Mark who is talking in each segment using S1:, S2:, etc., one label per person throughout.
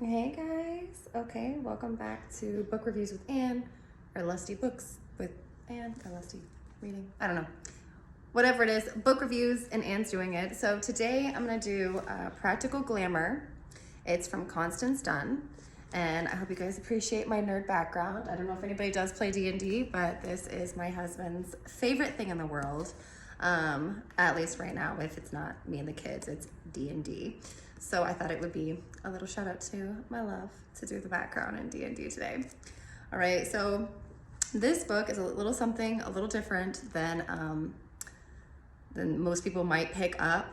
S1: Hey guys, okay, welcome back to Book Reviews with Anne, or Lusty Books with Anne, or Lusty Reading, I don't know. Whatever it is, book reviews, and Anne's doing it. So today I'm gonna do Practical Glamour. It's from Constance Dunn, and I hope you guys appreciate my nerd background. I don't know if anybody does play D&D, but this is my husband's favorite thing in the world. At least right now, if it's not me and the kids, it's D&D. So I thought it would be a little shout out to my love to do the background in D&D today. All right, so this book is a little something a little different than most people might pick up.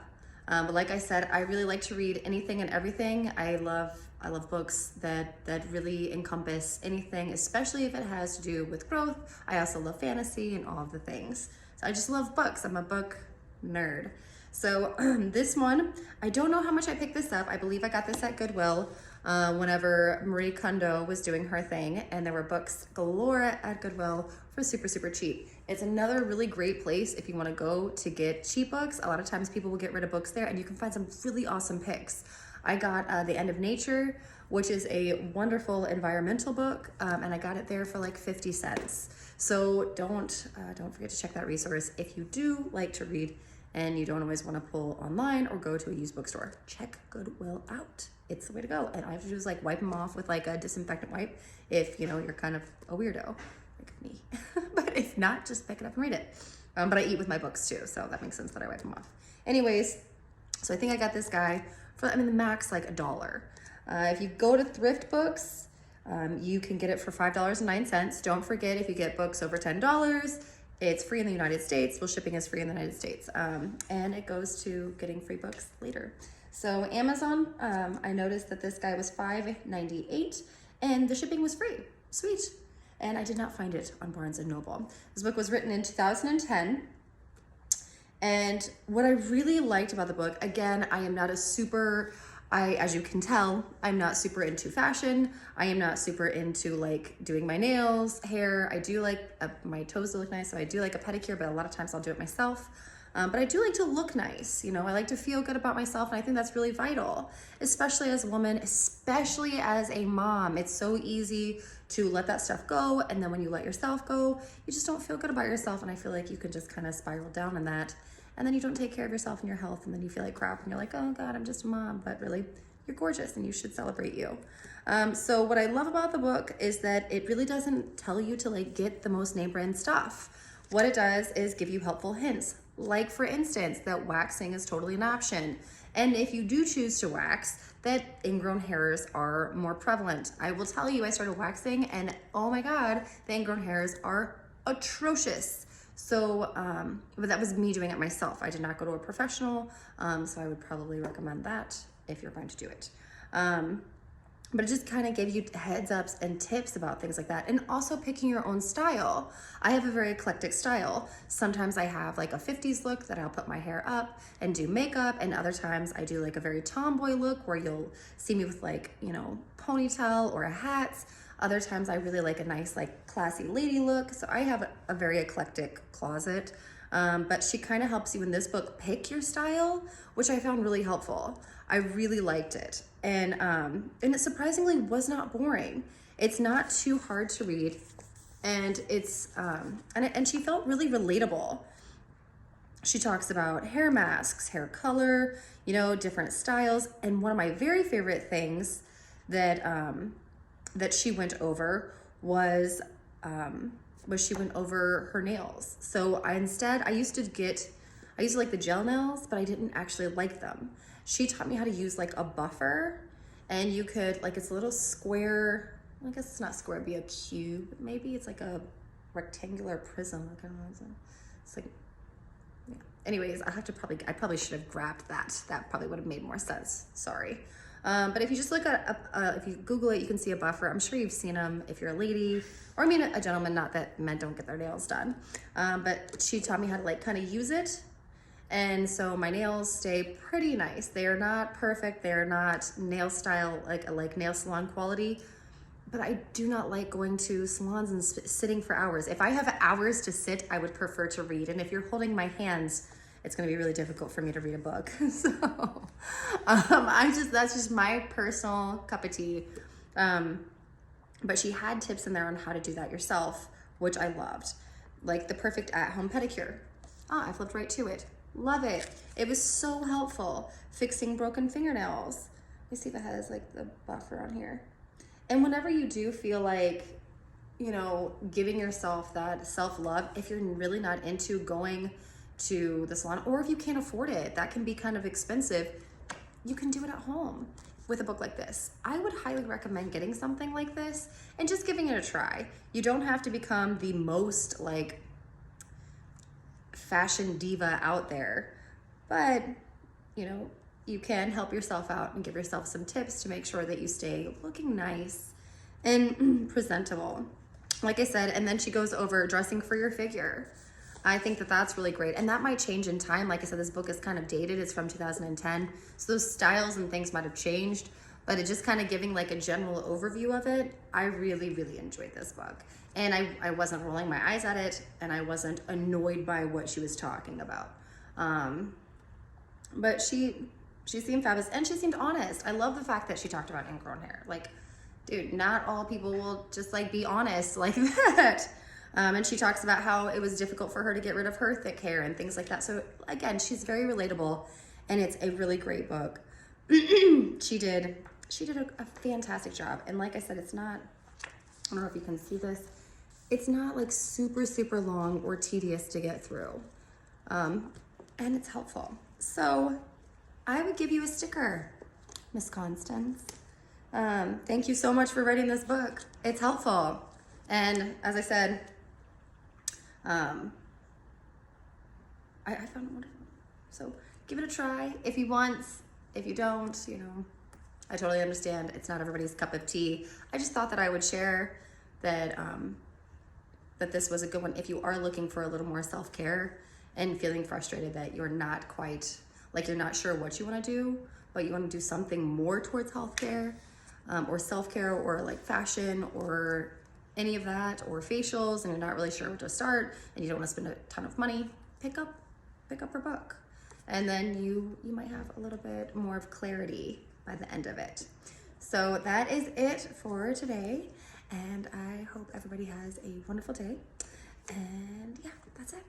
S1: But like I said, I really like to read anything and everything. I love books that really encompass anything, especially if it has to do with growth. I also love fantasy and all of the things. So I just love books. I'm a book nerd. So this one, I don't know how much I picked this up. I believe I got this at Goodwill whenever Marie Kondo was doing her thing, and there were books galore at Goodwill for super, super cheap. It's another really great place if you want to go to get cheap books. A lot of times people will get rid of books there, and you can find some really awesome picks. I got The End of Nature, which is a wonderful environmental book, and I got it there for like 50 cents. So don't forget to check that resource if you do like to read and you don't always want to pull online or go to a used bookstore. Check Goodwill out. It's the way to go. And all I have to do is like wipe them off with like a disinfectant wipe if you know you're kind of a weirdo, like me. But if not, just pick it up and read it. But I eat with my books too, so that makes sense that I wipe them off. Anyways, so I think I got this guy for, the max like $1. If you go to Thrift Books, you can get it for $5.09. Don't forget, if you get books over $10, it's free in the United States. Well, shipping is free in the United States. And it goes to getting free books later. So Amazon, I noticed that this guy was $5.98 and the shipping was free. Sweet. And I did not find it on Barnes & Noble. This book was written in 2010. And what I really liked about the book, again, I am not a super, as you can tell, I'm not super into fashion. I am not super into like doing my nails, hair. I do like my toes to look nice, so I do like a pedicure, but a lot of times I'll do it myself. But I do like to look nice, you know, I like to feel good about myself, and I think that's really vital, especially as a woman, especially as a mom. It's so easy to let that stuff go, and then when you let yourself go, you just don't feel good about yourself, and I feel like you can just kind of spiral down in that, and then you don't take care of yourself and your health, and then you feel like crap, and you're like, oh God, I'm just a mom, but really, you're gorgeous, and you should celebrate you. So what I love about the book is that it really doesn't tell you to like get the most name brand stuff. What it does is give you helpful hints. Like for instance, that waxing is totally an option. And if you do choose to wax, that ingrown hairs are more prevalent. I will tell you, I started waxing and oh my God, the ingrown hairs are atrocious. So, but that was me doing it myself. I did not go to a professional, so I would probably recommend that if you're going to do it. But it just kind of gave you heads ups and tips about things like that, and also picking your own style. I have a very eclectic style. Sometimes I have like a 50s look that I'll put my hair up and do makeup, and other times I do like a very tomboy look where you'll see me with like, you know, ponytail or a hat. Other times I really like a nice like classy lady look. So I have a very eclectic closet. But she kind of helps you in this book pick your style, which I found really helpful. I really liked it. And it surprisingly was not boring. It's not too hard to read, and it's and she felt really relatable. She talks about hair masks, hair color, you know, different styles. And one of my very favorite things that that she went over was she went over her nails. So I used to like the gel nails, but I didn't actually like them. She taught me how to use like a buffer, and you could like, it's a little square, I guess it's not square, it'd be a cube. Maybe it's like a rectangular prism. I don't know. It's like, yeah. Anyways, I probably should have grabbed that. That probably would have made more sense. Sorry. But if you just look at, if you Google it, you can see a buffer. I'm sure you've seen them if you're a lady, or I mean a gentleman, not that men don't get their nails done. But she taught me how to like kind of use it. And so my nails stay pretty nice. They are not perfect. They are not nail style, like nail salon quality, but I do not like going to salons and sitting for hours. If I have hours to sit, I would prefer to read. And if you're holding my hands it's going to be really difficult for me to read a book. So that's just my personal cup of tea. But she had tips in there on how to do that yourself, which I loved. Like the perfect at-home pedicure. I flipped right to it. Love it. It was so helpful. Fixing broken fingernails. Let me see if it has like the buffer on here. And whenever you do feel like, you know, giving yourself that self-love, if you're really not into going to the salon, or if you can't afford it, that can be kind of expensive, you can do it at home with a book like this. I would highly recommend getting something like this and just giving it a try. You don't have to become the most like fashion diva out there, but you know, you can help yourself out and give yourself some tips to make sure that you stay looking nice and presentable. Like I said, and then she goes over dressing for your figure. I think that that's really great. And that might change in time. Like I said, this book is kind of dated. It's from 2010. So those styles and things might have changed, but it just kind of giving like a general overview of it. I really, really enjoyed this book. And I wasn't rolling my eyes at it, and I wasn't annoyed by what she was talking about. But she seemed fabulous, and she seemed honest. I love the fact that she talked about ingrown hair. Like, dude, not all people will just like be honest like that. And she talks about how it was difficult for her to get rid of her thick hair and things like that. So again, she's very relatable, and it's a really great book. She did a fantastic job. And like I said, it's not, I don't know if you can see this, it's not like super, super long or tedious to get through. And it's helpful. So I would give you a sticker, Miss Constance. Thank you so much for writing this book. It's helpful. And as I said, I found it wonderful. So give it a try if you want. If you don't, you know, I totally understand. It's not everybody's cup of tea. I just thought that I would share that, that this was a good one if you are looking for a little more self-care and feeling frustrated that you're not quite, like you're not sure what you want to do, but you want to do something more towards healthcare, or self-care, or like fashion, or any of that, or facials, and you're not really sure where to start, and you don't want to spend a ton of money, pick up her book. And then you might have a little bit more of clarity by the end of it. So that is it for today. And I hope everybody has a wonderful day. And yeah, that's it.